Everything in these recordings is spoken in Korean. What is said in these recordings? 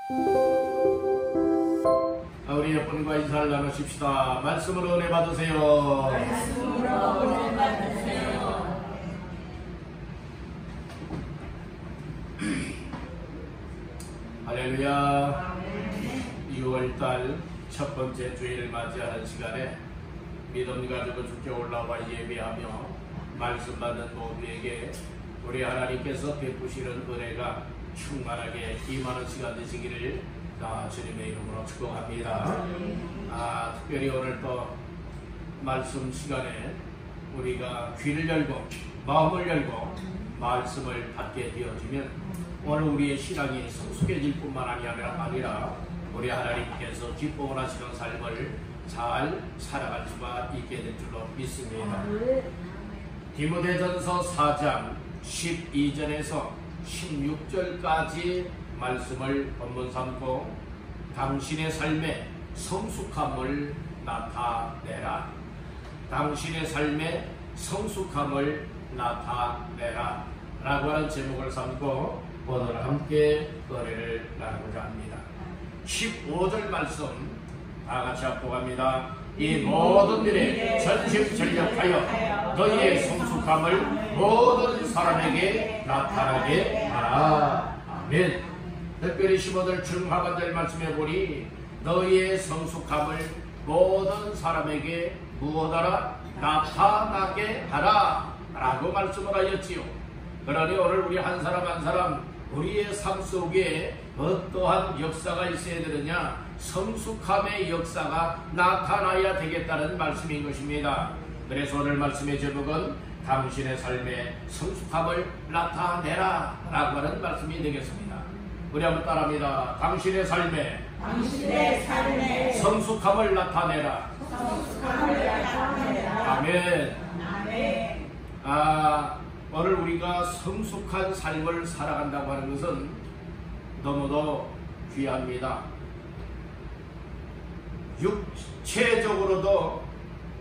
우리 여러분과 인사를 나누십시다. 말씀으로 은혜 받으세요. 말씀으로 은혜 받으세요. 할렐루야. 6월달 첫 번째 주일을 맞이하는 시간에 믿음 가지고 주께 올라와 예배하며 말씀 받는 모두에게 우리 하나님께서 베푸시는 은혜가 충만하게 임하는 시간 되시기를 주님의 이름으로 축복합니다. 특별히 오늘 또 말씀 시간에 우리가 귀를 열고 마음을 열고 말씀을 받게 되어지면 오늘 우리의 신앙이 성숙해질 뿐만 아니라 우리 하나님께서 기뻐 원하시는 삶을 잘 살아갈 수가 있게 될 줄로 믿습니다. 디모데전서 4장 12절에서 16절까지 말씀을 본문 삼고 당신의 삶에 성숙함을 나타내라. 당신의 삶에 성숙함을 나타내라 라고 하는 제목을 삼고 오늘 함께 은혜를 나누고자 합니다. 15절 말씀 다같이 합독합니다. 이 모든 일에 전심전력하여 너희의 성숙함을 모든 사람에게 나타나게 하라. 아멘. 특별히 15절 중하반절 말씀해 보니 너희의 성숙함을 모든 사람에게 무엇하라? 나타나게 하라 라고 말씀을 하였지요. 그러니 오늘 우리 한 사람 한 사람 우리의 삶 속에 어떠한 역사가 있어야 되느냐? 성숙함의 역사가 나타나야 되겠다는 말씀인 것입니다. 그래서 오늘 말씀의 제목은 당신의 삶에 성숙함을 나타내라 라고 하는 말씀이 되겠습니다. 우리 한번 따라합니다. 당신의 삶에 성숙함을 나타내라. 아멘. 오늘 우리가 성숙한 삶을 살아간다고 하는 것은 너무도 귀합니다. 육체적으로도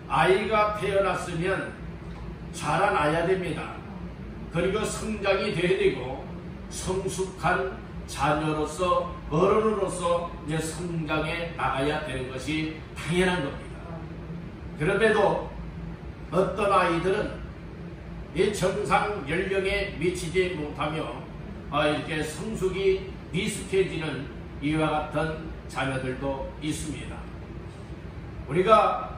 아이가 태어났으면 자라나야 됩니다. 그리고 성장이 돼야 되고 성숙한 자녀로서 어른으로서 이제 성장해 나가야 되는 것이 당연한 겁니다. 그런데도 어떤 아이들은 이 정상 연령에 미치지 못하며 이렇게 성숙이 미숙해지는 이와 같은 자녀들도 있습니다. 우리가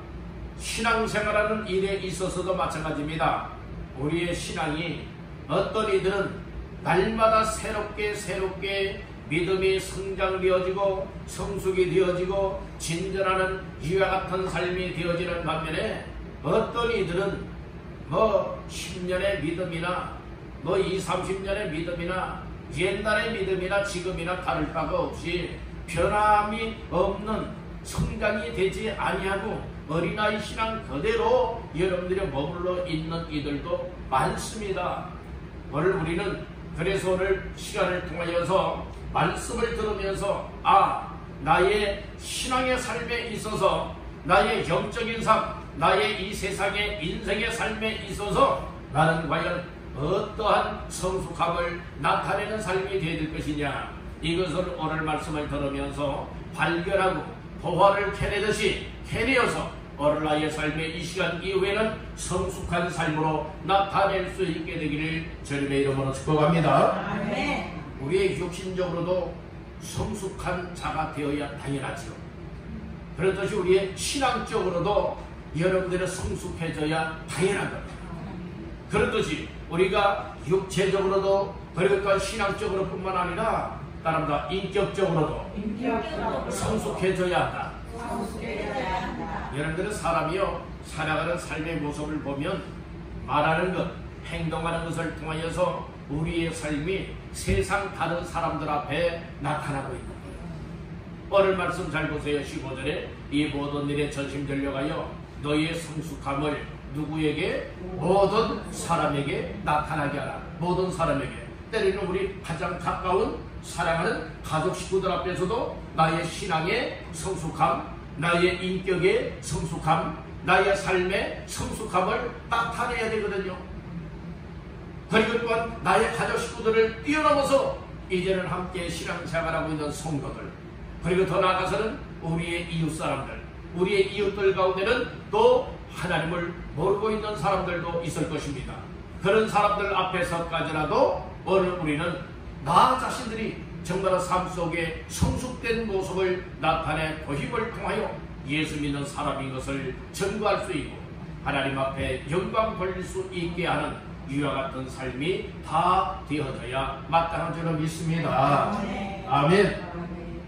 신앙생활하는 일에 있어서도 마찬가지입니다. 우리의 신앙이 어떤 이들은 날마다 새롭게 믿음이 성장되어지고 성숙이 되어지고 진전하는 이와 같은 삶이 되어지는 반면에 어떤 이들은 10년의 믿음이나 20, 30년의 믿음이나 옛날의 믿음이나 지금이나 다를 바가 없이 변함이 없는 성장이 되지 아니하고 어린아이 신앙 그대로 여러분들이 머물러 있는 이들도 많습니다. 오늘 우리는 그래서 오늘 시간을 통하여서 말씀을 들으면서 나의 신앙의 삶에 있어서 나의 영적인 삶, 나의 이 세상의 인생의 삶에 있어서 나는 과연 어떠한 성숙함을 나타내는 삶이 되어야 될 것이냐, 이것을 오늘 말씀을 들으면서 발견하고 보화를 캐내듯이 캐내어서 오늘 나의 삶의 이 시간 이후에는 성숙한 삶으로 나타낼 수 있게 되기를 주님의 이름으로 축복합니다. 아멘. 우리의 육신적으로도 성숙한 자가 되어야 당연하죠. 그렇듯이 우리의 신앙적으로도 여러분들은 성숙해져야 당연한 겁니다. 그렇듯이 우리가 육체적으로도 그리고 또 신앙적으로 뿐만 아니라 따라합니다. 인격적으로도 성숙해져야 한다. 여러분들은 사람이요 살아가는 삶의 모습을 보면 말하는 것, 행동하는 것을 통하여서 우리의 삶이 세상 다른 사람들 앞에 나타나고 있는 거예요. 오늘 말씀 잘 보세요. 15절에 이 모든 일에 전심전력하여 너희의 성숙함을 누구에게? 모든 사람에게 나타나게 하라. 모든 사람에게. 때로는 우리 가장 가까운 사랑하는 가족 식구들 앞에서도 나의 신앙의 성숙함, 나의 인격의 성숙함, 나의 삶의 성숙함을 나타내야 되거든요. 그리고 또한 나의 가족 식구들을 뛰어넘어서 이제는 함께 신앙생활하고 있는 성도들, 그리고 더 나아가서는 우리의 이웃사람들, 우리의 이웃들 가운데는 또 하나님을 모르고 있는 사람들도 있을 것입니다. 그런 사람들 앞에서까지라도 오늘 우리는 나 자신들이 정말 삶 속에 성숙된 모습을 나타내 보임을 통하여 예수 믿는 사람인 것을 증거할 수 있고 하나님 앞에 영광 돌릴 수 있게 하는 이와 같은 삶이 다 되어져야 마땅한 줄로 믿습니다. 아멘.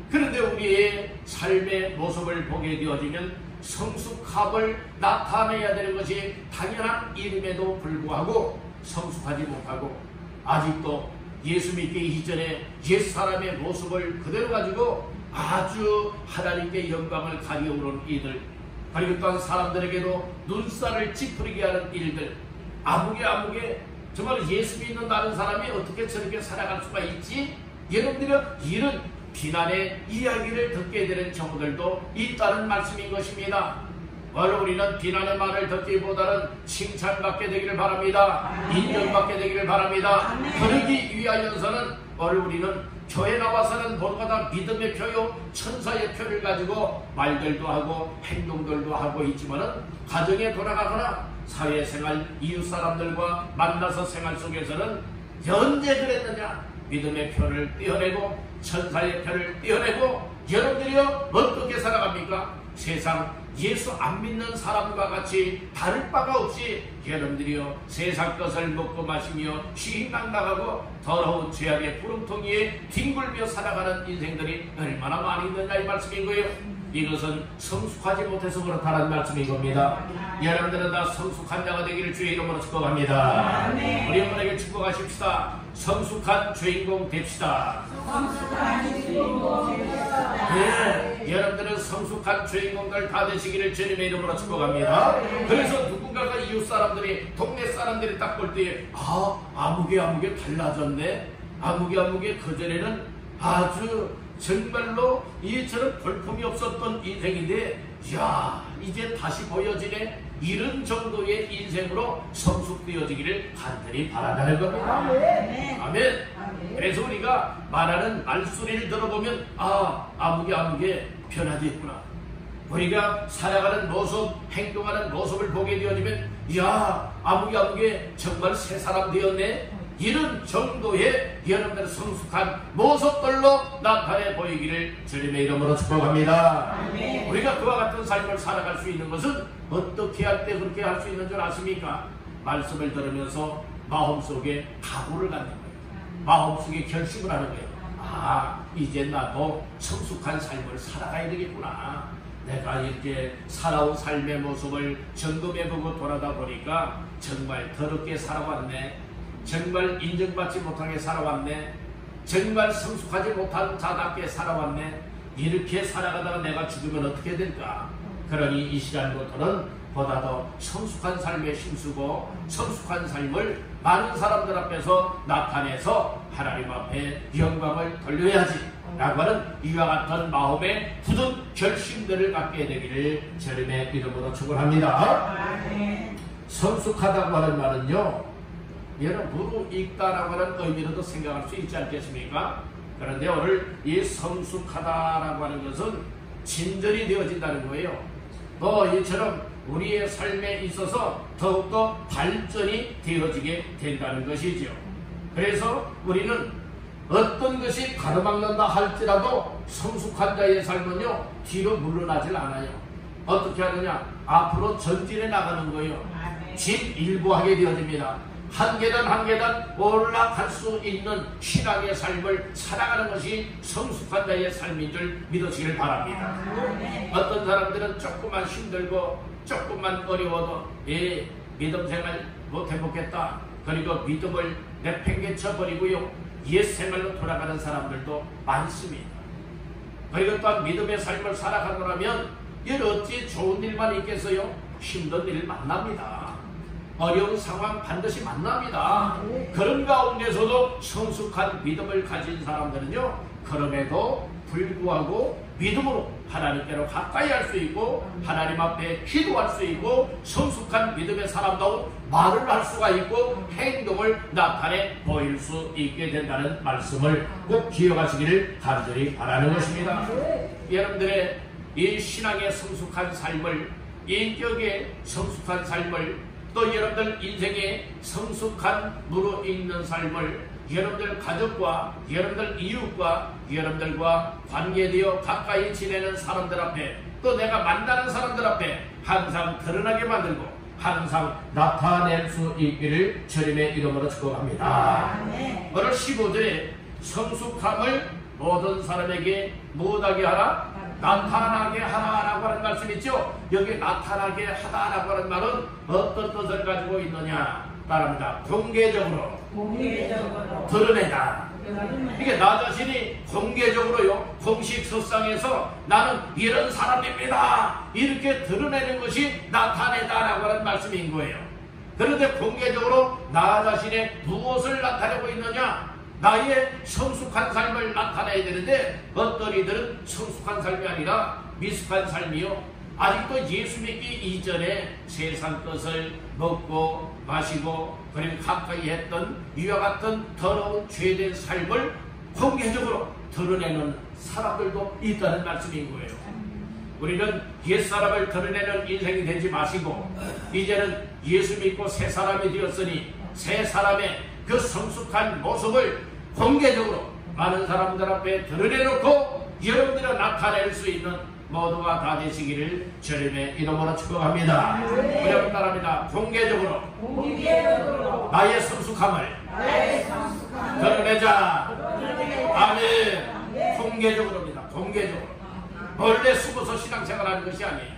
그런데 우리의 삶의 모습을 보게 되어지면 성숙함을 나타내야 되는 것이 당연한 일임에도 불구하고 성숙하지 못하고 아직도 예수 믿기 이전에 옛사람의 모습을 그대로 가지고 아주 하나님께 영광을 가져오는 이들, 그리고 또한 사람들에게도 눈살을 찌푸리게 하는 일들, 아무개 정말 예수 믿는 다른 사람이 어떻게 저렇게 살아갈 수가 있지? 여러분들은 이런 비난의 이야기를 듣게 되는 경우들도 있다는 말씀인 것입니다. 오늘 우리는 비난의 말을 듣기보다는 칭찬받게 되기를 바랍니다. 인정받게 되기를 바랍니다. 그러기 위하여서는 오늘 우리는 교회 나와서는 모두가 다 믿음의 표요, 천사의 표를 가지고 말들도 하고 행동들도 하고 있지만은 가정에 돌아가거나 사회생활, 이웃사람들과 만나서 생활 속에서는 언제 그랬느냐? 믿음의 표를 떼어내고 천사의 표를 떼어내고 여러분들이요 어떻게 살아갑니까? 세상 예수 안 믿는 사람과 같이 다를 바가 없이 여러분들이요 세상 것을 먹고 마시며 시희망 나가고 더러운 죄악의 구름통 위에 뒹굴며 살아가는 인생들이 얼마나 많이 있느냐 이 말씀인 거예요. 이것은 성숙하지 못해서 그렇다는 말씀인 겁니다. 여러분들은 다 성숙한 자가 되기를 주의 이름으로 축복합니다. 우리 여러분에게 축복하십시다. 성숙한 주인공 됩시다. 네, 여러분들은 성숙한 주인공들 다 되시기를 주님의 이름으로 축복합니다. 그래서 누군가가 이웃 사람들이 동네 사람들이 딱 볼 때에 아무개 달라졌네. 아무개 그전에는 아주 정말로 이처럼 볼품이 없었던 인생인데 야 이제 다시 보여지네. 이런 정도의 인생으로 성숙되어지기를 간절히 바란다는 겁니다. 아멘. 그래서 우리가 말하는 말소리를 들어보면 아무개 변화되어 있구나. 우리가 살아가는 모습, 행동하는 모습을 보게 되어지면 야 아무개 정말 새 사람 되었네. 이런 정도의 여러분들의 성숙한 모습들로 나타내 보이기를 주님의 이름으로 축복합니다. 아멘. 우리가 그와 같은 삶을 살아갈 수 있는 것은 어떻게 할 때 그렇게 할 수 있는 줄 아십니까? 말씀을 들으면서 마음속에 각오를 갖는 거예요. 마음속에 결심을 하는 거예요. 이제 나도 성숙한 삶을 살아가야 되겠구나. 내가 이렇게 살아온 삶의 모습을 점검해보고 돌아다 보니까 정말 더럽게 살아왔네. 정말 인정받지 못하게 살아왔네. 정말 성숙하지 못한 자답게 살아왔네. 이렇게 살아가다가 내가 죽으면 어떻게 될까? 그러니 이 시간부터는 보다 더 성숙한 삶에 힘쓰고 성숙한 삶을 많은 사람들 앞에서 나타내서 하나님 앞에 영광을 돌려야지 라고 하는 이와 같은 마음의 굳은 결심들을 갖게 되기를 주님의 이름으로 축원합니다. 성숙하다고 하는 말은요 여러분 무르익다라고 하는 의미로도 생각할 수 있지 않겠습니까? 그런데 오늘 이 성숙하다라고 하는 것은 진전이 되어진다는 거예요. 또 이처럼 우리의 삶에 있어서 더욱더 발전이 되어지게 된다는 것이죠. 그래서 우리는 어떤 것이 가로막는다 할지라도 성숙한 자의 삶은요 뒤로 물러나질 않아요. 어떻게 하느냐? 앞으로 전진해 나가는 거예요. 진일보하게 되어집니다. 한 계단 한 계단 올라갈 수 있는 신앙의 삶을 살아가는 것이 성숙한 자의 삶인 줄 믿으시길 바랍니다. 어떤 사람들은 조금만 힘들고 조금만 어려워도 믿음 생활 못 해보겠다. 그리고 믿음을 내팽개쳐 버리고요 옛 생활로 돌아가는 사람들도 많습니다. 그리고 또한 믿음의 삶을 살아가려면 어찌 좋은 일만 있겠어요? 힘든 일 만납니다. 어려운 상황 반드시 만납니다. 그런 가운데서도 성숙한 믿음을 가진 사람들은요 그럼에도 불구하고 믿음으로 하나님께로 가까이 할 수 있고 하나님 앞에 기도할 수 있고 성숙한 믿음의 사람다운 말을 할 수가 있고 행동을 나타내 보일 수 있게 된다는 말씀을 꼭 기억하시기를 간절히 바라는 것입니다. 여러분들의 이 신앙의 성숙한 삶을, 인격의 성숙한 삶을, 또 여러분들 인생의 성숙한 무르익는 삶을 여러분들 가족과 여러분들 이웃과 여러분들과 관계되어 가까이 지내는 사람들 앞에, 또 내가 만나는 사람들 앞에 항상 드러나게 만들고 항상 나타낼 수 있기를 주님의 이름으로 축복합니다. 오늘 15절에 성숙함을 모든 사람에게 무엇하게 하라? 나타나게 하라라고 하는 말씀이 있죠. 여기 나타나게 하다라고 하는 말은 어떤 뜻을 가지고 있느냐 말합니다. 공개적으로 드러내다. 이게 나 자신이 공개적으로요, 공식 석상에서 나는 이런 사람입니다 이렇게 드러내는 것이 나타내다라고 하는 말씀인 거예요. 그런데 공개적으로 나 자신의 무엇을 나타내고 있느냐? 나의 성숙한 삶을 나타내야 되는데 어떤 이들은 성숙한 삶이 아니라 미숙한 삶이요, 아직도 예수 믿기 이전에 세상 것을 먹고 마시고 그리고 가까이 했던 이와 같은 더러운 죄된 삶을 공개적으로 드러내는 사람들도 있다는 말씀인 거예요. 우리는 옛사람을 드러내는 인생이 되지 마시고 이제는 예수 믿고 새 사람이 되었으니 새 사람의 그 성숙한 모습을 공개적으로 많은 사람들 앞에 드러내놓고 여러분들이 나타낼 수 있는 모두가 다 되시기를 주님의 이름으로 축복합니다. 우리 따라합니다. 공개적으로 나의 성숙함을 드러내자. 아멘. 공개적으로입니다. 공개적으로. 원래 숨어서 신앙생활하는 것이 아니에요.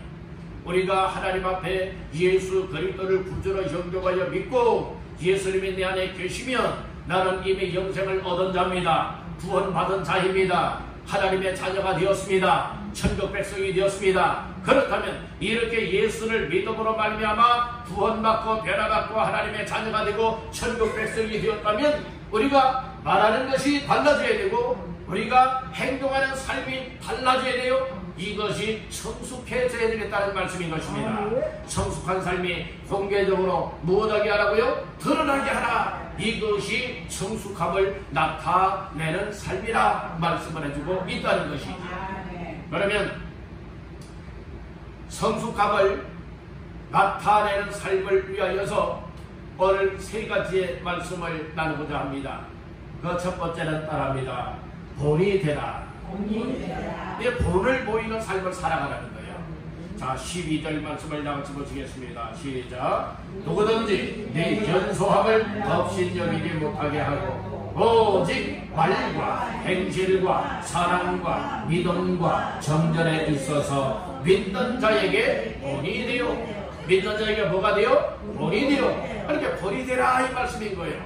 우리가 하나님 앞에 예수 그리스도를 구주로 영접하여 믿고 예수님이 내 안에 계시면 나는 이미 영생을 얻은 자입니다. 구원받은 자입니다. 하나님의 자녀가 되었습니다. 천국 백성이 되었습니다. 그렇다면 이렇게 예수를 믿음으로 말미암아 구원받고 변화받고 하나님의 자녀가 되고 천국 백성이 되었다면 우리가 말하는 것이 달라져야 되고 우리가 행동하는 삶이 달라져야 돼요. 이것이 성숙해져야 되겠다는 말씀인 것입니다. 성숙한 삶이 공개적으로 무엇하게 하라고요? 드러나게 하라. 이것이 성숙함을 나타내는 삶이라 말씀을 해주고 있다는 것이죠. 그러면 성숙함을 나타내는 삶을 위하여서 오늘 세 가지의 말씀을 나누고자 합니다. 그 첫 번째는 따라합니다. 본이 되라. 내 본을 보이는 삶을 살아가라는 거예요. 자, 12절 말씀을 나같이 보시겠습니다. 시작. 누구든지 내 연소함을 업신여기지 못하게 하고 오직 말과 행실과 사랑과 믿음과 정전에 있어서 믿는 자에게 본이 되어, 믿는 자에게 뭐가 되어? 본이 되어. 그렇게 본이 되라 이 말씀인 거예요.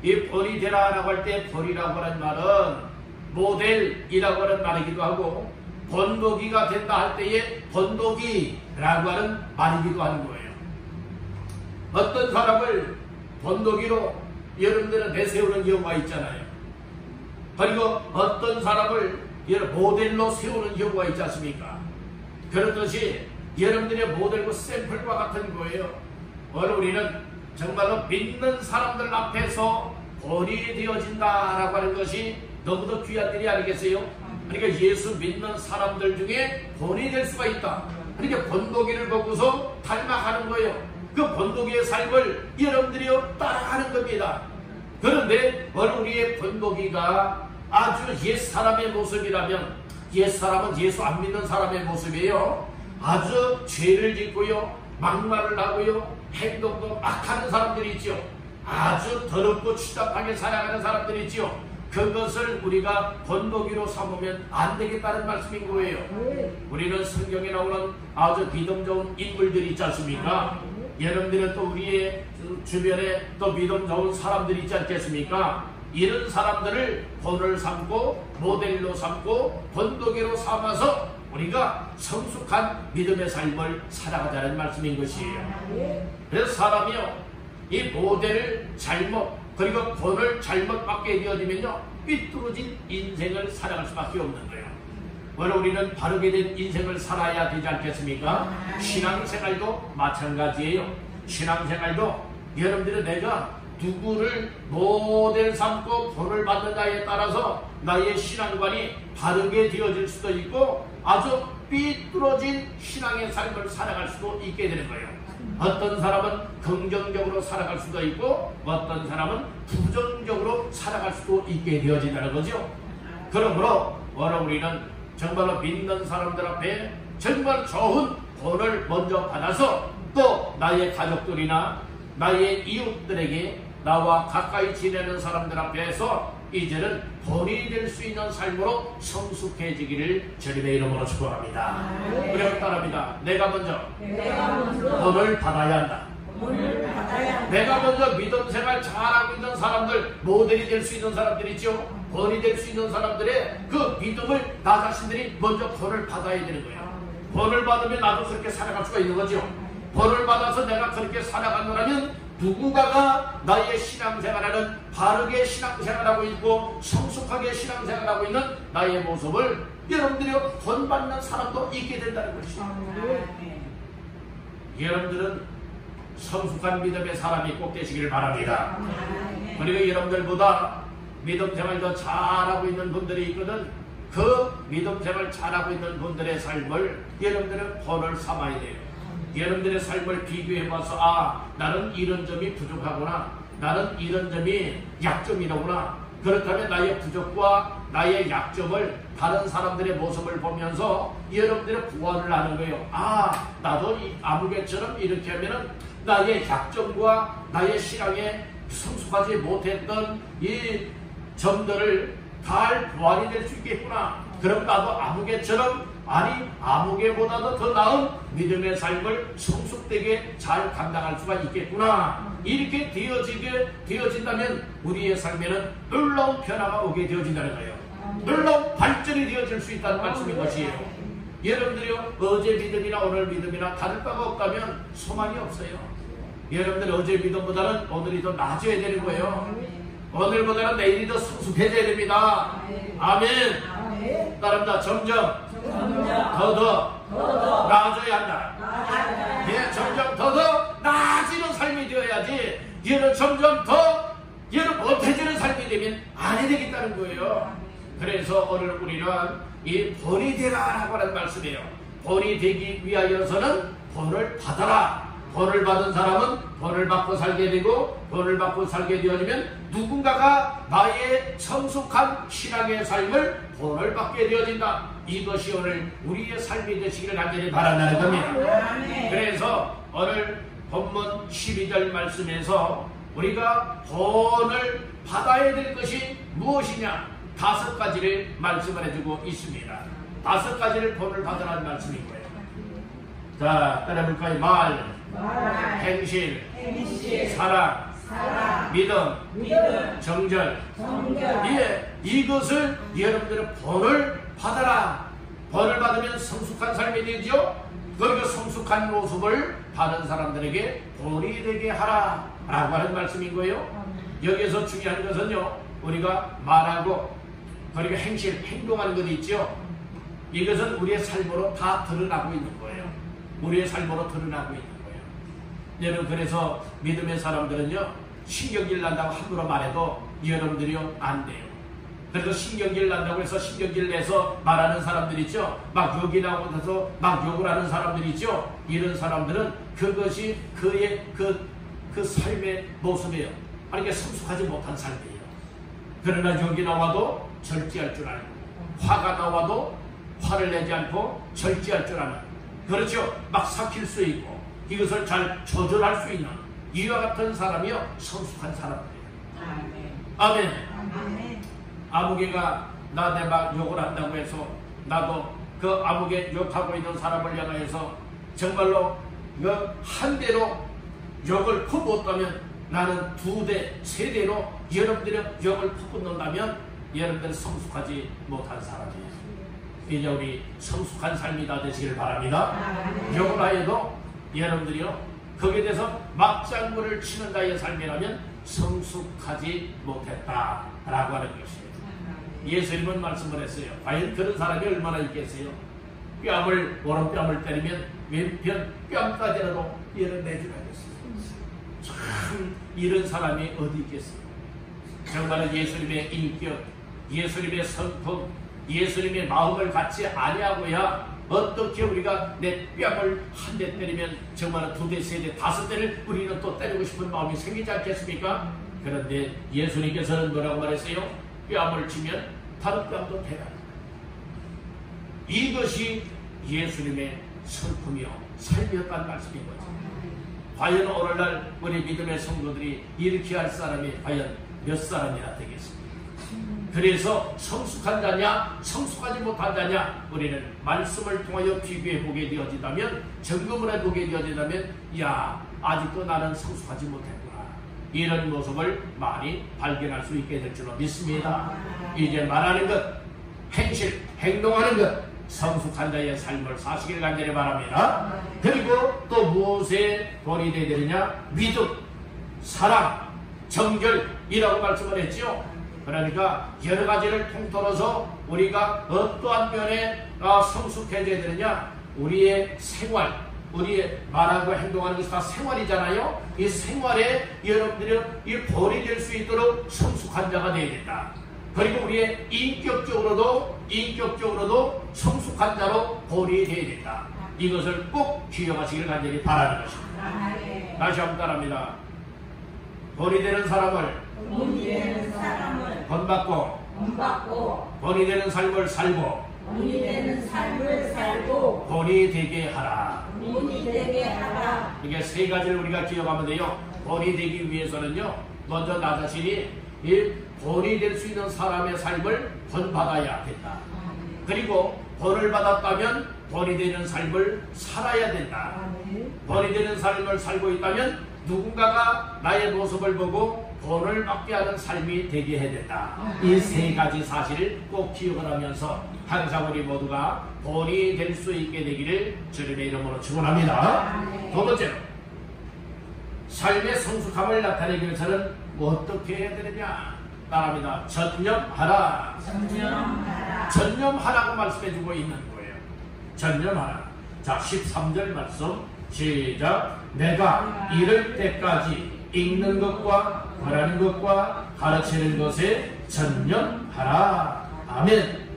이 본이 되라라고 할 때 본이라고 하는 말은 모델이라고 하는 말이기도 하고 본보기가 된다 할 때에 본보기라고 하는 말이기도 하는 거예요. 어떤 사람을 본보기로 여러분들은 내세우는 경우가 있잖아요. 그리고 어떤 사람을 모델로 세우는 경우가 있지 않습니까? 그렇듯이 여러분들의 모델과 샘플과 같은 거예요. 오늘 우리는 정말로 믿는 사람들 앞에서 본이 되어진다라고 하는 것이 너무도 귀한 일이 아니겠어요? 그러니까 예수 믿는 사람들 중에 본이 될 수가 있다. 그러니까 본보기를 보고서 닮아가는 거예요. 그 본보기의 삶을 여러분들이 따라가는 겁니다. 그런데 오늘 우리의 본보기가 아주 옛사람의 모습이라면, 옛사람은 예수 안 믿는 사람의 모습이에요. 아주 죄를 짓고요, 막말을 하고요, 행동도 막하는 사람들이 있죠. 아주 더럽고 추잡하게 살아가는 사람들이 있죠. 그것을 우리가 본보기로 삼으면 안 되겠다는 말씀인 거예요. 우리는 성경에 나오는 아주 믿음 좋은 인물들이 있지 않습니까? 여러분들은 또 우리의 주변에 또 믿음 좋은 사람들이 있지 않겠습니까? 이런 사람들을 본을 삼고 모델로 삼고 본보기로 삼아서 우리가 성숙한 믿음의 삶을 살아가자는 말씀인 것이에요. 그래서 사람이요, 이 모델을 잘못 그리고 본을 잘못 받게 되어지면요, 삐뚤어진 인생을 살아갈 수밖에 없는 거예요. 원래 우리는 바르게 된 인생을 살아야 되지 않겠습니까? 신앙생활도 마찬가지예요. 신앙생활도 여러분들은 내가 누구를 모델 삼고 본을 받는다에 따라서 나의 신앙관이 바르게 되어질 수도 있고 아주 삐뚤어진 신앙의 삶을 살아갈 수도 있게 되는 거예요. 어떤 사람은 긍정적으로 살아갈 수도 있고 어떤 사람은 부정적으로 살아갈 수도 있게 되어진다는 거죠. 그러므로 오늘 우리는 정말로 믿는 사람들 앞에 정말 좋은 본을 먼저 받아서 또 나의 가족들이나 나의 이웃들에게 나와 가까이 지내는 사람들 앞에서 이제는 본이 될 수 있는 삶으로 성숙해지기를 주님의 이름으로 축원합니다. 그리고 따릅니다. 내가 먼저 본을 받아야 한다. 내가 먼저 믿음 생활 잘하고 있는 사람들, 모델이 될 수 있는 사람들 있죠. 본이 될 수 있는 사람들의 그 믿음을 나 자신들이 먼저 본을 받아야 되는 거예요. 본을 받으면 나도 그렇게 살아갈 수가 있는 거죠. 본을 받아서 내가 그렇게 살아가느라면 누군가가 나의 신앙생활하는 바르게 신앙생활하고 있고 성숙하게 신앙생활하고 있는 나의 모습을 여러분들이 본받는 사람도 있게 된다는 것이죠. 여러분들은 성숙한 믿음의 사람이 꼭 되시길 바랍니다. 그리고 여러분들보다 믿음생활 더 잘하고 있는 분들이 있거든. 그 믿음생활 잘하고 있는 분들의 삶을 여러분들은 본을 삼아야 돼요. 여러분들의 삶을 비교해봐서 아, 나는 이런 점이 부족하구나, 나는 이런 점이 약점이로구나. 그렇다면 나의 부족과 나의 약점을 다른 사람들의 모습을 보면서 여러분들의 구원을 하는 거예요. 아, 나도 아무개처럼 이렇게 하면은 나의 약점과 나의 신앙에 성숙하지 못했던 이 점들을 잘 보완이 될 수 있겠구나. 그럼 나도 아무개처럼, 아니 아무개보다도 더 나은 믿음의 삶을 성숙되게 잘 감당할 수가 있겠구나. 이렇게 되어진다면 우리의 삶에는 놀라운 변화가 오게 되어진다는 거예요. 놀라운 발전이 되어질 수 있다는 말씀인 것이에요. 여러분들이요, 어제 믿음이나 오늘 믿음이나 다를 바가 없다면 소망이 없어요. 여러분들 어제 믿음보다는 오늘이 더 나아져야 되는 거예요. 오늘보다는 내일이 더 성숙해져야 됩니다. 아멘. 따릅니다. 점점 더 나아져야 한다. 예, 점점 더 나아지는 삶이 되어야지, 얘는 점점 더 얘는 못해지는 삶이 되면 안 되겠다는 거예요. 그래서 오늘 우리는 이 본이 되라라고 하는 말씀이에요. 본이 되기 위하여서는 본을 받아라. 본을 받은 사람은 본을 받고 살게 되고, 본을 받고 살게 되어지면 누군가가 나의 성숙한 신앙의 삶을 본을 받게 되어진다. 이것이 오늘 우리의 삶이 되시기를 간절히 바란다는 겁니다. 그래서 오늘 본문 12절 말씀에서 우리가 본을 받아야 될 것이 무엇이냐, 5가지를 말씀을 해주고 있습니다. 5가지를 본을 받으라는 말씀인 거예요. 자, 따라볼까요? 말, 행실, 사랑, 믿음, 정절. 예, 이것을 여러분들은 본을 받아라. 본을 받으면 성숙한 삶이 되죠. 그리고 성숙한 모습을 다른 사람들에게 본이 되게 하라 라고 하는 말씀인 거예요. 여기서 중요한 것은요, 우리가 말하고 그리고 행실, 행동하는 것이 있죠. 이것은 우리의 삶으로 다 드러나고 있는 거예요. 우리의 삶으로 드러나고 있는 거예요. 여러분, 그래서 믿음의 사람들은요, 신경질 난다고 함부로 말해도 여러분들이요 안 돼요. 그래서 신경질 난다고 해서 신경질 내서 말하는 사람들 있죠. 막 욕이 나오면서 막 욕을 하는 사람들 있죠. 이런 사람들은 그것이 그의 그 삶의 모습이에요. 그러니까 성숙하지 못한 삶이에요. 그러나 욕이 나와도 절제할 줄 알고, 화가 나와도 화를 내지 않고 절제할 줄 아는, 그렇죠. 막 삭힐 수 있고 이것을 잘 조절할 수 있는 이와 같은 사람이요 성숙한 사람들이에요. 아멘. 아무개가 나한테 막 욕을 한다고 해서 나도 그 아무개 욕하고 있는 사람을 향해서 정말로 한 대로 욕을 퍼붓다면 나는 2대, 3대로 여러분들의 욕을 퍼붓는다면 여러분들은 성숙하지 못한 사람이에요. 이제 우리 성숙한 삶이 다 되시길 바랍니다. 욕을 하여도 여러분들이요 거기에 대해서 맞장구를 치는 자의 삶이라면 성숙하지 못했다라고 하는 것이에요. 예수님은 말씀을 했어요. 과연 그런 사람이 얼마나 있겠어요? 오른뺨을 때리면 왼편 뺨까지라도 이어내줄 하겠어요. 참 이런 사람이 어디 있겠어요? 정말 예수님의 인격, 예수님의 성품, 예수님의 마음을 갖지 아니하고야 어떻게 우리가 내 뺨을 한 대 때리면 정말 두 대, 세 대, 다섯 대를 우리는 또 때리고 싶은 마음이 생기지 않겠습니까? 그런데 예수님께서는 뭐라고 말했어요? 뺨을 치면 다른 뺨도 대라. 이것이 예수님의 성품이요 삶이었다는 말씀인 거죠. 과연 오늘날 우리 믿음의 성도들이 이렇게 할 사람이 과연 몇 사람이나 되겠습니까? 그래서 성숙한 자냐 성숙하지 못한 자냐 우리는 말씀을 통하여 비교해 보게 되어진다면, 점검을 해보게 되어진다면 야 아직도 나는 성숙하지 못했구나, 이런 모습을 많이 발견할 수 있게 될 줄로 믿습니다. 이제 말하는 것, 행실, 행동하는 것, 성숙한 자의 삶을 사시길 간절히 바랍니다. 그리고 또 무엇에 본이 되어야 되느냐? 믿음, 사랑, 정결이라고 말씀을 했죠. 그러니까 여러 가지를 통틀어서 우리가 어떠한 면에 성숙해져야 되느냐? 우리의 생활, 우리의 말하고 행동하는 것이 다 생활이잖아요. 이 생활에 여러분들이 이 본이 될 수 있도록 성숙한 자가 되어야 된다. 그리고 우리의 인격적으로도 성숙한 자로 본이 되어야 된다. 이것을 꼭 기억하시길 간절히 바라는 것입니다. 다시 한번 따라합니다. 본이 되는 사람을 본받고 본이 되는 삶을 살고 본이 되게 하라. 이게 세 가지를 우리가 기억하면 돼요. 본이 되기 위해서는요, 먼저 나 자신이 이 본이 될 수 있는 사람의 삶을 본받아야 된다. 그리고 본을 받았다면 본이 되는 삶을 살아야 된다. 본이 되는 삶을 살고 있다면 누군가가 나의 모습을 보고 본을 받게 하는 삶이 되게 해야 된다. 이 세 가지 사실을 꼭 기억을 하면서 항상 우리 모두가 본이 될 수 있게 되기를 주님의 이름으로 축원합니다. 두 번째로, 삶의 성숙함을 나타내기 위해서는 어떻게 해야 되느냐? 따라합니다. 전념하라. 전념하라고 말씀해주고 있는 거예요. 전념하라. 자, 13절 말씀 시작. 내가 이를 때까지 읽는 것과 말하는 것과 가르치는 것에 전념하라. 아멘.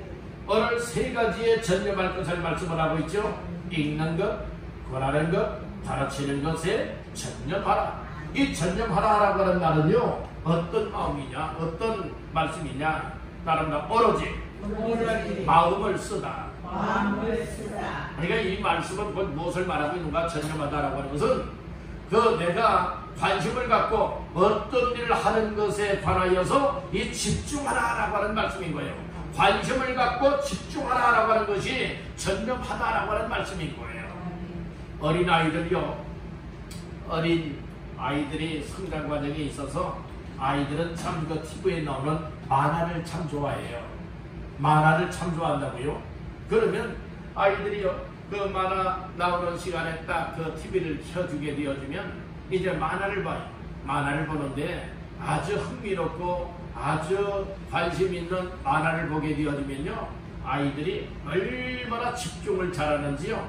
오늘 세 가지의 전념할 것을 말씀을 하고 있죠. 읽는 것, 말하는 것, 가르치는 것에 전념하라. 이 전념하라라고 하는 말은요, 어떤 마음이냐, 어떤 말씀이냐? 따릅니다. 오로지 마음을 쓰다. 그러니까 이 말씀은 곧 무엇을 말하고 있는가? 전념하다라고 하는 것은 내가 관심을 갖고 어떤 일을 하는 것에 관하여서 이 집중하라라고 하는 말씀인 거예요. 관심을 갖고 집중하라라고 하는 것이 전념하다라고 하는 말씀인 거예요. 어린 아이들이 성장 과정에 있어서 아이들은 참 그 TV에 나오는 만화를 참 좋아해요. 만화를 참 좋아한다고요? 그러면 아이들이요, 그 만화 나오는 시간에 딱 그 TV를 켜주게 되어주면 이제 만화를 봐요. 만화를 보는데 아주 흥미롭고 아주 관심 있는 만화를 보게 되어지면요, 아이들이 얼마나 집중을 잘하는지요.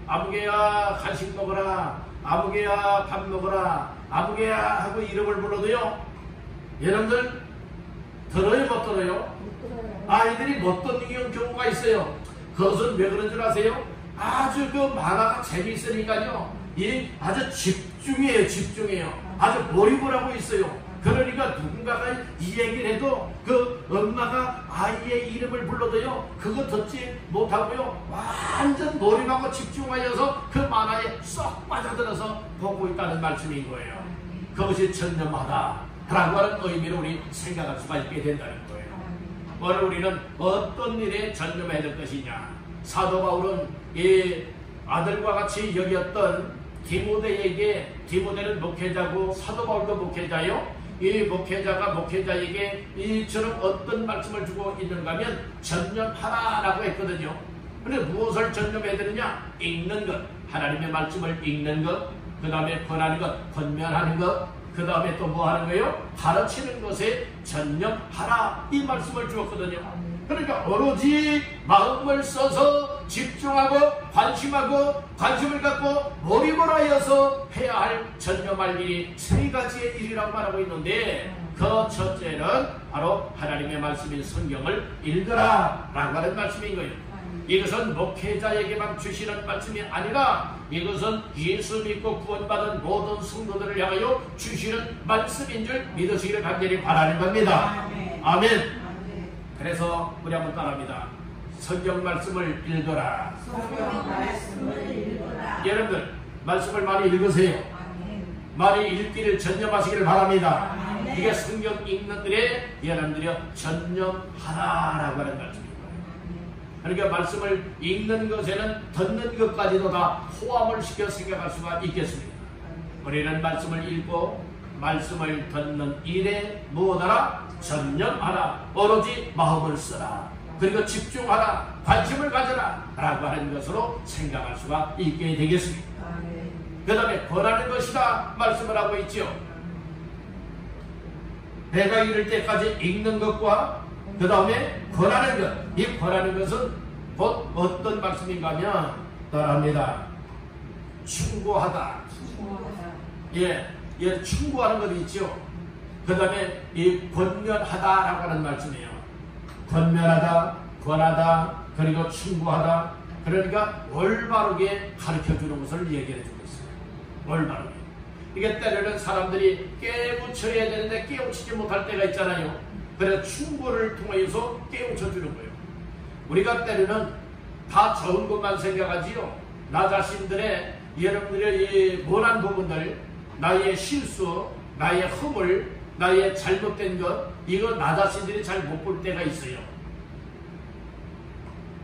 아무개야 간식 먹어라, 아무개야 밥 먹어라, 아무개야 하고 이름을 불러도요, 여러분들 들어요 못 들어요? 아이들이 못 듣는 경우가 있어요. 그것은 왜 그런 줄 아세요? 아주 그 만화가 재미있으니까요, 아주 집중해요. 아주 몰입을 하고 있어요. 그러니까 누군가가 이 얘기를 해도 그 엄마가 아이의 이름을 불러도요, 그거 듣지 못하고요, 완전 몰입하고 집중하여서 그 만화에 쏙 빠져들어서 보고 있다는 말씀인 거예요. 그것이 전념하다 라고 하는 의미로 우리 생각할 수가 있게 된다는 거예요. 오늘 우리는 어떤 일에 전념해야 될 것이냐? 사도 바울은 이 아들과 같이 여겼던 디모데에게, 디모데는 목회자고 사도 바울도 목회자요, 이 목회자가 목회자에게 이처럼 어떤 말씀을 주고 있는가 하면 전념하라라고 했거든요. 그런데 무엇을 전념해야 되느냐? 읽는 것, 하나님의 말씀을 읽는 것, 그 다음에 권하는 것, 권면하는 것, 그 다음에 또 뭐 하는 거예요? 가르치는 것에 전념하라, 이 말씀을 주었거든요. 그러니까 오로지 마음을 써서 집중하고 관심을 갖고 몰입을 하여서 해야 할 전념할 일이 세 가지의 일이라고 말하고 있는데, 그 첫째는 바로 하나님의 말씀인 성경을 읽으라 라고 하는 말씀인 거예요. 이것은 목회자에게만 주시는 말씀이 아니라 이것은 예수 믿고 구원받은 모든 성도들을 향하여 주시는 말씀인 줄 믿으시기를 간절히 바라는 겁니다. 아멘. 그래서 우리 한번 따라합니다. 성경 말씀을 읽어라. 여러분들 말씀을 많이 읽으세요. 많이 읽기를 전념하시기를 바랍니다. 이게 성경 읽는 일에 여러분들이 전념하라라고 하는 말씀입니다. 그러니까 말씀을 읽는 것에는 듣는 것까지도 다 포함을 시켜 생각할 수가 있겠습니다. 우리는 말씀을 읽고 말씀을 듣는 일에 무엇하라? 전념하라. 오로지 마음을 쓰라. 그리고 집중하라. 관심을 가져라 라고 하는 것으로 생각할 수가 있게 되겠습니다. 그 다음에 권하는 것이다 말씀을 하고 있죠. 배가 이를 때까지 읽는 것과 그 다음에 권하는 것. 이 권하는 것은 곧 어떤 말씀인가 하면 따라합니다. 충고하다. 충고하는 것이 있죠. 그 다음에 이 권면하다라고 하는 말씀이에요. 권면하다, 권하다, 그리고 충고하다. 그러니까 올바르게 가르쳐주는 것을 얘기해주고 있어요. 올바르게. 이게 때로는 사람들이 깨우쳐야 되는데 깨우치지 못할 때가 있잖아요. 그래서 충고를 통해서 깨우쳐주는 거예요. 우리가 때로는 다 좋은 것만 생각하지요. 나 자신들의 여러분들의 이 모난 부분들, 나의 실수, 나의 허물, 나의 잘못된 것, 이거 나 자신들이 잘 못 볼 때가 있어요.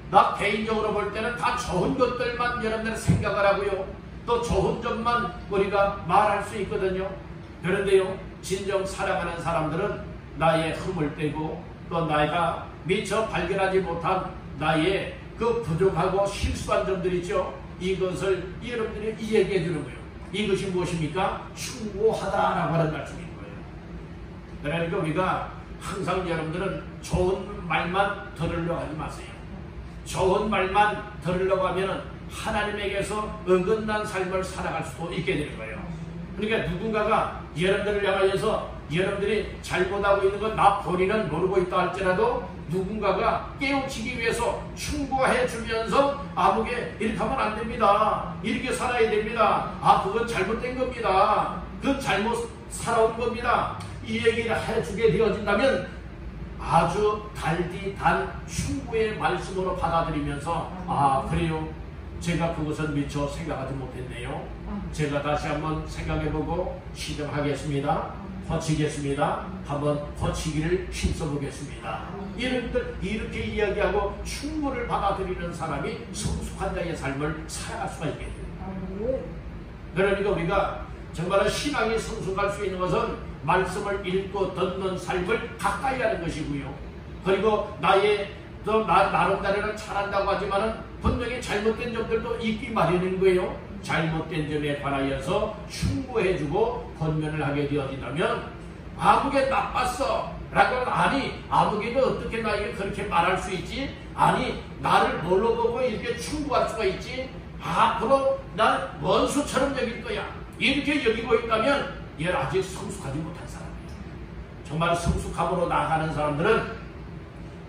나 개인적으로 볼 때는 다 좋은 것들만 여러분들 생각을 하고요. 또 좋은 점만 우리가 말할 수 있거든요. 그런데요, 진정 사랑하는 사람들은 나의 허물 빼고 또 내가 미처 발견하지 못한 나의 그 부족하고 실수한 점들 있죠. 이것을 여러분들이 이야기해 주는 거예요. 이것이 무엇입니까? 충고하다라고 하는 말씀인 거예요. 그러니까 우리가 항상 여러분들은 좋은 말만 들으려고 하지 마세요. 좋은 말만 들으려고 하면 하나님에게서 어긋난 삶을 살아갈 수도 있게 되는 거예요. 그러니까 누군가가 여러분들을 향하여서 여러분들이 잘못하고 있는 건 나 본인은 모르고 있다 할지라도 누군가가 깨우치기 위해서 충고해 주면서 아무게 이렇게 하면 안 됩니다. 이렇게 살아야 됩니다. 그건 잘못된 겁니다. 그건 잘못 살아온 겁니다. 이 얘기를 해주게 되어진다면 아주 달디 단 충고의 말씀으로 받아들이면서 그래요. 제가 그것은 미처 생각하지 못했네요. 제가 다시 한번 생각해보고 시정하겠습니다. 고치겠습니다. 한번 고치기를 힘써보겠습니다. 이렇게 이야기하고 충고를 받아들이는 사람이 성숙한 자의 삶을 살아갈 수가 있게 돼요. 그러니까 우리가 정말 신앙이 성숙할 수 있는 것은 말씀을 읽고 듣는 삶을 가까이 하는 것이고요. 그리고 나름대로는 잘한다고 하지만은 분명히 잘못된 점들도 있기 마련인 거예요. 잘못된 점에 관하여서 충고해주고 권면을 하게 되어진다면 아무게 나빴어 라고 아니 아무개가 어떻게 나에게 그렇게 말할 수 있지? 아니 나를 뭘로 보고 이렇게 충고할 수가 있지? 앞으로 난 원수처럼 여길 거야 이렇게 여기고 있다면 얘는 아직 성숙하지 못한 사람이에요. 정말 성숙함으로 나아가는 사람들은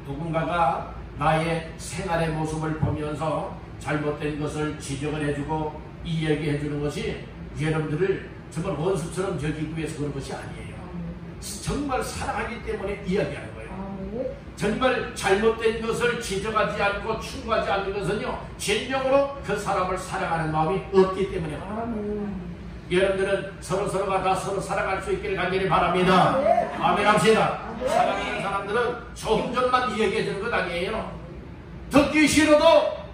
누군가가 나의 생활의 모습을 보면서 잘못된 것을 지적을 해주고 이야기해 주는 것이 여러분들을 정말 원수처럼 여기기 위해서 그런 것이 아니에요. 정말 사랑하기 때문에 이야기하는 거예요. 정말 잘못된 것을 지적하지 않고 충고하지 않는 것은요 진정으로 그 사람을 사랑하는 마음이 없기 때문에 여러분들은 서로서로가 다 서로 사랑할 수 있기를 간절히 바랍니다. 아멘 합시다. 사랑하는 사람들은 좋은 점만 이야기해 주는 것 아니에요. 듣기 싫어도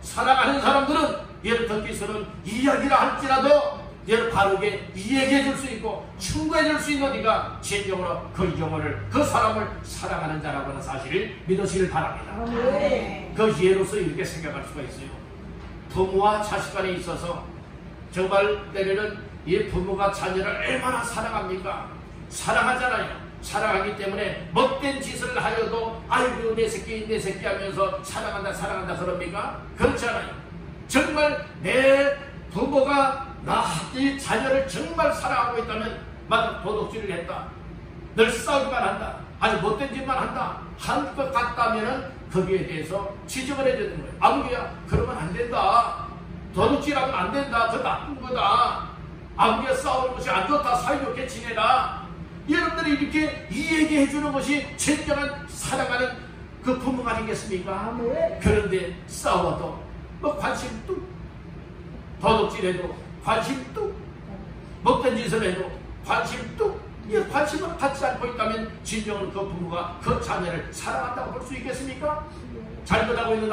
사랑하는 사람들은 얘를 듣기 싫은 이야기를 할지라도 얘를 바르게 이야기해 줄 수 있고 충고해 줄 수 있는 네가 진정으로 그 영혼을 그 사람을 사랑하는 자라고 하는 사실을 믿으시길 바랍니다. 그 예로서 이렇게 생각할 수가 있어요. 부모와 자식 간에 있어서 정말 때로는 이 부모가 자녀를 얼마나 사랑합니까? 사랑하잖아요. 사랑하기 때문에 못된 짓을 하여도 아이고 내 새끼 하면서 사랑한다 그럽니까? 그렇지 않아요. 정말 내 부모가 이 자녀를 정말 사랑하고 있다면 만약 도둑질을 했다, 늘 싸우기만 한다, 아주 못된 짓만 한다 한 것 같다면 거기에 대해서 지적을 해야 되는 거예요. 아버지야 그러면 안 된다, 도둑질하면 안 된다, 그 나쁜 거다, 아버지가 싸우는 것이 안 좋다, 사이좋게 지내라. 여러분들이 이렇게 이야기해 주는 것이 진정한 사랑하는 그 부모가 아니겠습니까? 그런데 싸워도 뭐 관심 뚝, 도둑질해도 관심 뚝, 못된 짓을 해도 관심 뚝, 이 관심을 갖지 않고 있다면 진정은 그 부모가 그 자녀를 사랑한다고 볼 수 있겠습니까? 잘못하고 있는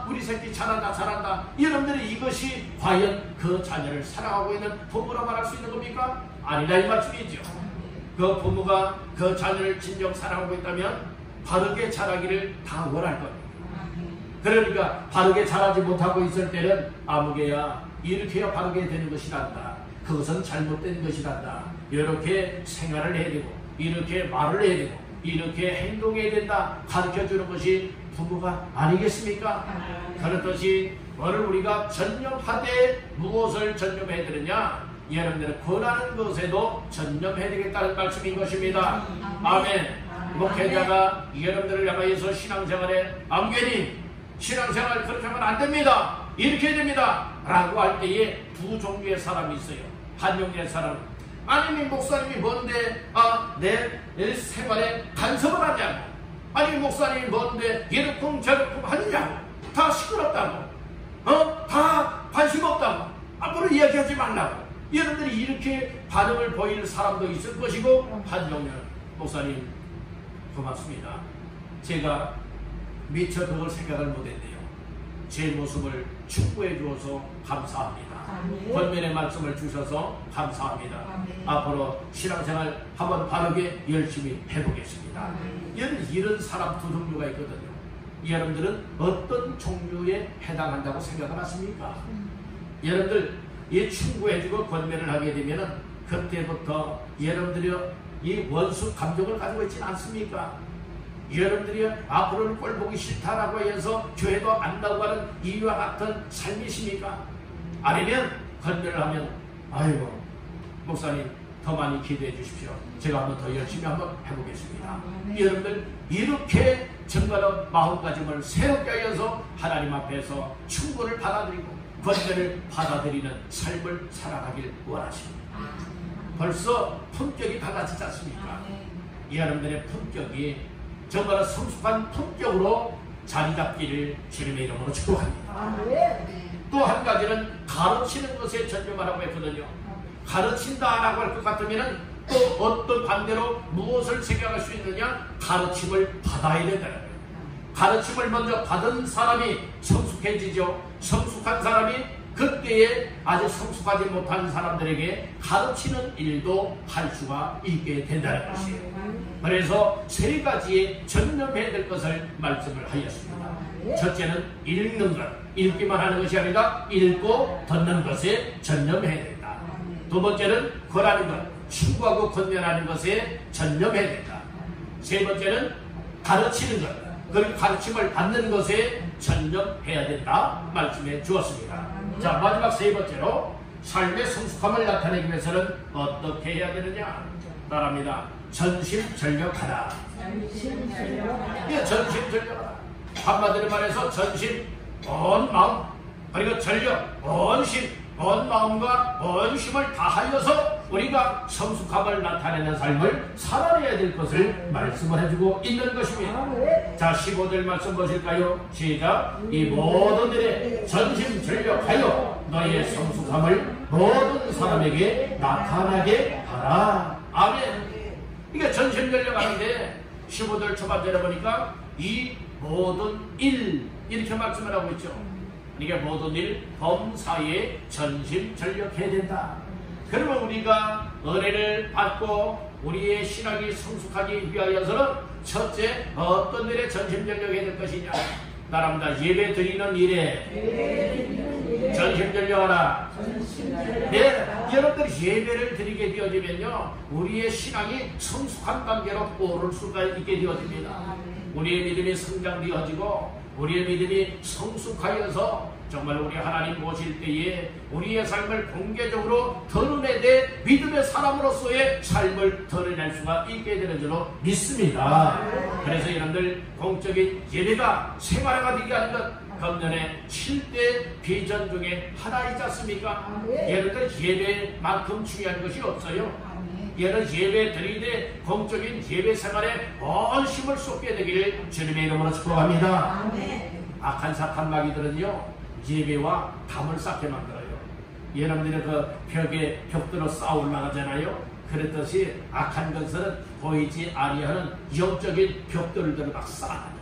우리 새끼 잘한다. 여러분들이 이것이 과연 그 자녀를 사랑하고 있는 부모라 말할 수 있는 겁니까? 아니다 이 말씀이죠. 그 부모가 그 자녀를 진정 사랑하고 있다면 바르게 자라기를 다 원할 겁니다. 그러니까 바르게 자라지 못하고 있을 때는 아무개야 이렇게 해야 바르게 되는 것이란다, 그것은 잘못된 것이란다, 이렇게 생활을 해야 되고 이렇게 말을 해야 되고 이렇게 행동해야 된다 가르쳐주는 것이 부모가 아니겠습니까? 그렇듯이 오늘 우리가 전념하되 무엇을 전념해야 되느냐? 여러분들은 권하는 것에도 전념해야 되겠다는 말씀인 것입니다. 아멘. 목회자가 여러분들을 향하여서 신앙생활에 암개님 신앙생활 그렇게 하면 안 됩니다, 이렇게 해야 됩니다 라고 할 때에 두 종류의 사람이 있어요. 한 종류의 사람은 아니 목사님이 뭔데 내 생활에 간섭을 하냐고, 아니 목사님이 뭔데 이렇쿵 저렇쿵 하느냐고, 다 시끄럽다고, 다 관심 없다고, 앞으로 이야기하지 말라고. 여러분들이 이렇게 반응을 보일 사람도 있을 것이고, 한 종류는 목사님 고맙습니다, 제가 미처 그걸 생각을 못했네요, 제 모습을 축구해 주어서 감사합니다, 권면의 말씀을 주셔서 감사합니다, 앞으로 신앙생활 한번 바르게 열심히 해보겠습니다. 이런 사람 두 종류가 있거든요. 여러분들은 어떤 종류에 해당한다고 생각을 하십니까? 여러분들 이 충고해주고 권면을 하게 되면은 그때부터 여러분들이 이 원수 감정을 가지고 있지는 않습니까? 여러분들이 앞으로는 꼴 보기 싫다라고 해서 교회도 안 나오고 하는 이와 같은 삶이십니까? 아니면 권면을 하면 아이고 목사님 더 많이 기도해 주십시오, 제가 한번 더 열심히 한번 해보겠습니다. 여러분들 이렇게 정말로 마음가짐을 새롭게 하여서 하나님 앞에서 충고를 받아들이고 권면을 받아들이는 삶을 살아가길 원하십니다. 벌써 품격이 달라지지 않습니까? 여러분들의 품격이 정말 성숙한 품격으로 자리 잡기를 주님의 이름으로 축복합니다. 또 한 가지는 가르치는 것에 전념하라고 했거든요. 가르친다라고 할 것 같으면 또 어떤 반대로 무엇을 생각할 수 있느냐? 가르침을 받아야 된다는 거예요. 가르침을 먼저 받은 사람이 성숙해지죠. 성숙한 사람이 그때에 아주 성숙하지 못한 사람들에게 가르치는 일도 할 수가 있게 된다는 것이에요. 그래서 세 가지에 전념해야 될 것을 말씀을 하였습니다. 첫째는 읽는 것, 읽기만 하는 것이 아니라 읽고 듣는 것에 전념해야 된다. 두 번째는 권하는 것, 충고하고 권면하는 것에 전념해야 된다. 세 번째는 가르치는 것, 그리고 가르침을 받는 것에 전념해야 된다 말씀해 주었습니다. 자, 마지막 세 번째로 삶의 성숙함을 나타내기 위해서는 어떻게 해야 되느냐? 따라합니다. 전심전력하라. 전심전력하라. 한마디로 말해서 전심, 온 마음, 그리고 전력, 온 힘, 온 마음과 온 힘을 다하여서 우리가 성숙함을 나타내는 삶을 살아내야 될 것을 말씀을 해주고 있는 것입니다. 자, 15절 말씀 보실까요? 시작. 이 모든 일에 전심전력하여 너희의 성숙함을 모든 사람에게 나타나게 하라. 아멘. 이게 전심전력하는데 15절 초반절에 보니까 이 모든 일 이렇게 말씀을 하고 있죠. 이게 모든 일 범사에 전심전력해야 된다. 그러면 우리가 은혜를 받고 우리의 신앙이 성숙하기 위하여서는 첫째 어떤 일에 전심전력해야 될 것이냐? 나랍니다. 예배 드리는 일에 전심 전력하라. 네, 여러분들 예배를 드리게 되어지면요, 우리의 신앙이 성숙한 단계로 오를 수가 있게 되어집니다. 우리의 믿음이 성장되어지고 우리의 믿음이 성숙하여서 정말 우리 하나님 모실 때에 우리의 삶을 공개적으로 드러내되 믿음의 사람으로서의 삶을 드러낼 수가 있게 되는 줄로 믿습니다. 그래서 여러분들 공적인 예배가 생활화가 되게 하는 것 금년의 7대 비전 중에 하나이지 않습니까? 여러분들 예배만큼 중요한 것이 없어요. 얘는 예배 드리되 공적인 예배 생활에 온 힘을 쏟게 되기를 주님의 이름으로 축복합니다. 악한 사탄 마귀들은요, 예배와 담을 쌓게 만들어요. 여러분들이 그 벽들로 쌓아 올라가잖아요. 그랬듯이 악한 것은 보이지 아니하는 영적인 벽들을 막 쌓아요.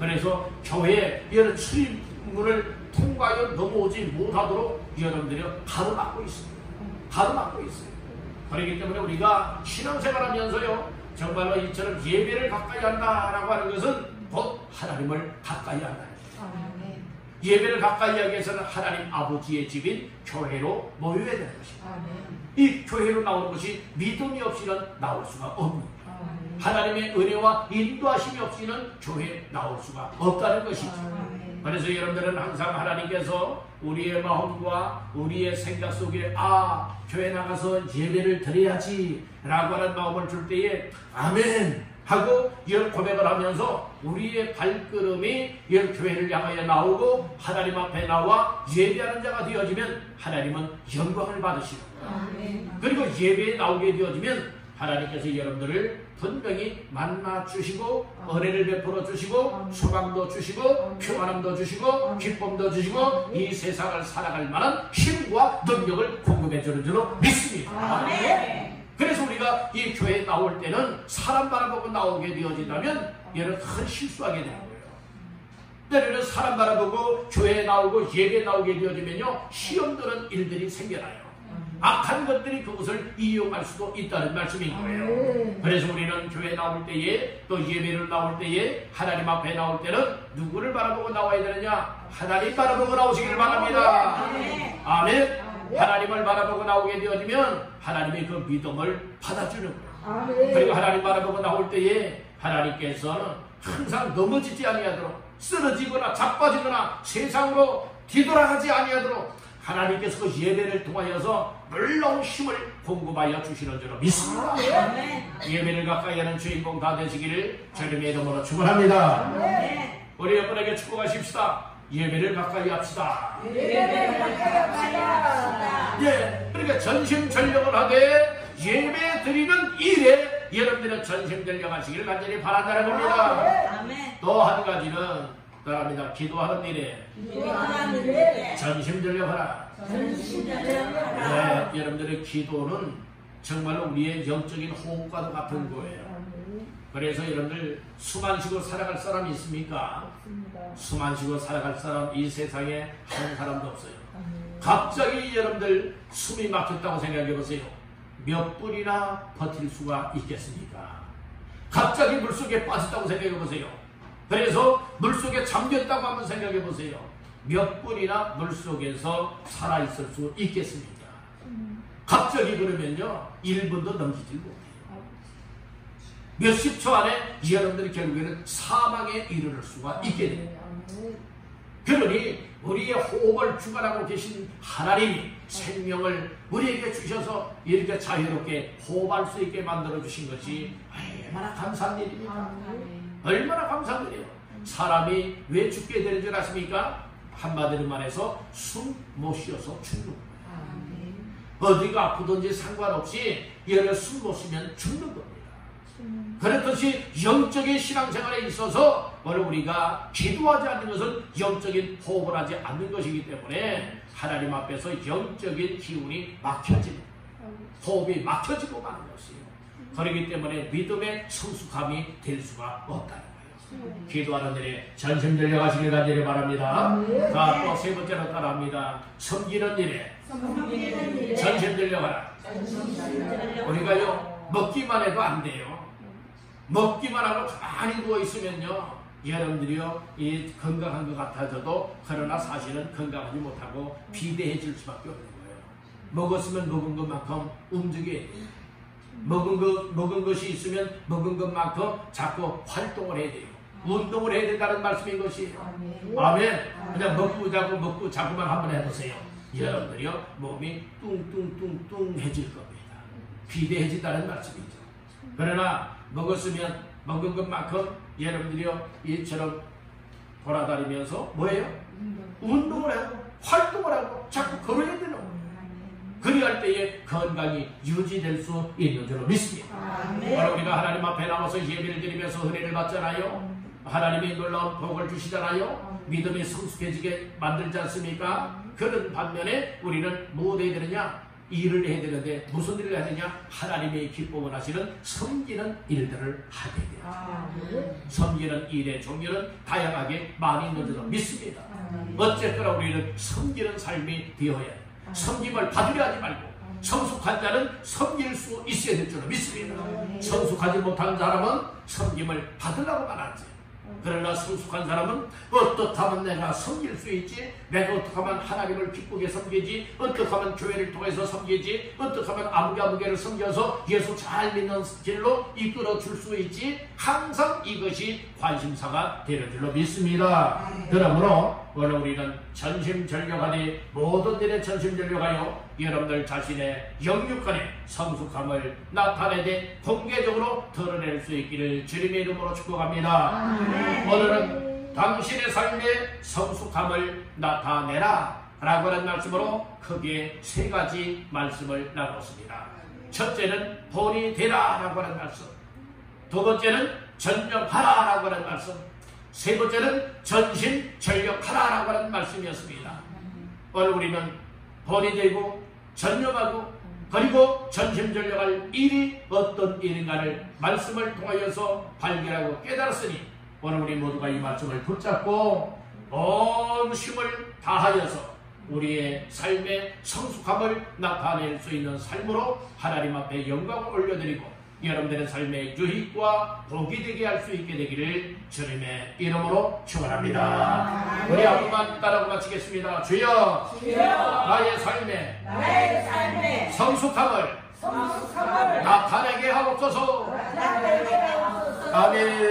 그래서 교회에 이런 출입문을 통과하여 넘어오지 못하도록 여러분들이 가로막고 있습니다. 가로막고 있어요. 그렇기 때문에 우리가 신앙생활하면서요, 정말로 이처럼 예배를 가까이 한다라고 하는 것은 곧 하나님을 가까이 한다. 예배를 가까이 하기 위해서는 하나님 아버지의 집인 교회로 모여야 되는 것입니다. 이 교회로 나오는 것이 믿음이 없이는 나올 수가 없는, 하나님의 은혜와 인도하심이 없이는 교회에 나올 수가 없다는 것이죠. 그래서 여러분들은 항상 하나님께서 우리의 마음과 우리의 생각 속에 교회 나가서 예배를 드려야지 라고 하는 마음을 줄 때에 아멘 하고 이런 고백을 하면서 우리의 발걸음이 이런 교회를 향하여 나오고 하나님 앞에 나와 예배하는 자가 되어지면 하나님은 영광을 받으시고, 그리고 예배에 나오게 되어지면 하나님께서 여러분들을 분명히 만나 주시고 은혜를 베풀어 주시고 소망도 주시고 평안함도 주시고 기쁨도 주시고 이 세상을 살아갈 만한 힘과 능력을 공급해 주는 줄로 믿습니다. 그래서 우리가 이 교회에 나올 때는 사람 바라보고 나오게 되어진다면 얘는 큰 실수하게 되는 거예요. 때로는 사람 바라보고 교회에 나오고 예배에 나오게 되어지면요, 시험드는 일들이 생겨나요. 악한 것들이 그것을 이용할 수도 있다는 말씀인 거예요. 그래서 우리는 교회 나올 때에 또 예배를 나올 때에 하나님 앞에 나올 때는 누구를 바라보고 나와야 되느냐? 하나님 바라보고 나오시기를 바랍니다. 아멘. 하나님을 바라보고 나오게 되어지면 하나님의 그 믿음을 받아주는 거예요. 그리고 하나님 바라보고 나올 때에 하나님께서는 항상 넘어지지 아니하도록, 쓰러지거나 자빠지거나 세상으로 뒤돌아가지 아니하도록 하나님께서 그 예배를 통하여서 놀라운 힘을 공급하여 주시는 줄로 믿습니다. 예배를 가까이 하는 주인공 다 되시기를 주님의 이름으로 축원합니다. 우리 여러분에게 축복하십시다. 예배를 가까이 합시다. 예배를 가까이 합시다. 예, 그러니까 전심전력을 하되 예배 드리는 일에 여러분들은 전심전력하시기를 간절히 바란다는 겁니다. 또 한 가지는 따라합니다. 기도하는 일에 전심전력하라. 네, 여러분들의 기도는 정말로 우리의 영적인 호흡과도 같은 거예요. 그래서 여러분들 숨 안 쉬고 살아갈 사람이 있습니까? 숨 안 쉬고 살아갈 사람 이 세상에 한 사람도 없어요. 갑자기 여러분들 숨이 막혔다고 생각해 보세요. 몇 분이나 버틸 수가 있겠습니까? 갑자기 물속에 빠졌다고 생각해 보세요. 그래서 물속에 잠겼다고 한번 생각해 보세요. 몇 분이나 물속에서 살아있을 수 있겠습니까? 갑자기 그러면요 1분도 넘기지 못해요. 몇십 초 안에 여러분들이 결국에는 사망에 이르를 수가 있게 됩니다. 그러니 우리의 호흡을 주관하고 계신 하나님이 생명을 우리에게 주셔서 이렇게 자유롭게 호흡할 수 있게 만들어 주신 것이 얼마나 감사한 일입니까? 얼마나 감사한 일이에요. 사람이 왜 죽게 되는 줄 아십니까? 한마디로 말해서 숨 못 쉬어서 죽는 거예요. 어디가 아프든지 상관없이 얘를 숨 못 쉬면 죽는 겁니다. 그렇듯이 영적인 신앙생활에 있어서 우리가 기도하지 않는 것은 영적인 호흡을 하지 않는 것이기 때문에 하나님 앞에서 영적인 기운이 막혀지는 거예요. 호흡이 막혀지고 마는 것이에요. 그렇기 때문에 믿음의 성숙함이 될 수가 없다는 거예요. 기도하는 일에 전심전력하시길 간절히 바랍니다. 자, 또 세 번째로 따라합니다. 섬기는 일에 전심전력하라. 우리가요 먹기만 해도 안 돼요. 먹기만 하고 가만히 누워있으면요 여러분들이요 이 건강한 것 같아져도 그러나 사실은 건강하지 못하고 비대해질 수밖에 없는 거예요. 먹었으면 먹은 것만큼 움직여야 돼요. 먹은 것이 있으면 먹은 것만큼 자꾸 활동을 해야 돼요. 운동을 해야 된다는 말씀인 것이에요. 아멘. 그냥 먹고 자고 먹고 자고만 한번 해보세요. 여러분들이요 몸이 뚱뚱해질 겁니다. 비대해진다는 말씀이죠. 그러나 먹었으면 먹은 것만큼 여러분들이요 이처럼 돌아다니면서 뭐예요? 운동을 하고 활동을 하고 자꾸 걸어야 되는 거예요. 그리할 때에 건강이 유지될 수 있는 줄로 믿습니다. 바로 우리가 하나님 앞에 나와서 예배를 드리면서 은혜를 받잖아요. 하나님이 놀라운 복을 주시잖아요. 믿음이 성숙해지게 만들지 않습니까? 그런 반면에 우리는 뭐 해야 되느냐? 일을 해야 되는데 무슨 일을 해야 되냐? 하나님의 기쁨을 하시는 섬기는 일들을 하게 돼요. 섬기는 일의 종류는 다양하게 많이 있는 줄로 믿습니다. 어쨌거나 우리는 섬기는 삶이 되어야 해요. 섬김을 받으려 하지 말고 성숙한 자는 섬길 수 있어야 될 줄로 믿습니다. 성숙하지 못한 사람은 섬김을 받으려고만 하지. 그러나 성숙한 사람은 어떻게 하면 내가 섬길 수 있지? 내가 어떻게 하면 하나님을 기쁘게 섬기지? 어떻게 하면 교회를 통해서 섬기지? 어떻게 하면 아무개를 섬겨서 예수 잘 믿는 길로 이끌어 줄 수 있지? 항상 이것이 관심사가 되는 줄로 믿습니다. 그러므로 오늘 우리는 전심전력하니 모든 일에 전심전력하여 여러분들 자신의 영육간의 성숙함을 나타내되 공개적으로 드러낼 수 있기를 주님의 이름으로 축복합니다. 오늘은 당신의 삶의 성숙함을 나타내라 라고 하는 말씀으로 크게 세 가지 말씀을 나눴습니다. 첫째는 본이 되라 라고 하는 말씀, 두 번째는 전념하라 라고 하는 말씀, 세 번째는 전심전력하라 라고 하는 말씀이었습니다. 오늘 우리는 본이 되고 전념하고 그리고 전심전력할 일이 어떤 일인가를 말씀을 통하여서 발견하고 깨달았으니 오늘 우리 모두가 이 말씀을 붙잡고 온 힘을 다하여서 우리의 삶의 성숙함을 나타낼 수 있는 삶으로 하나님 앞에 영광을 올려드리고 여러분들의 삶의 유익과 복이 되게 할 수 있게 되기를 주님의 이름으로 축원합니다. 우리 한 번만 따라고 마치겠습니다. 주여, 나의 삶의 성숙함을 나타내게 하옵소서. 아멘.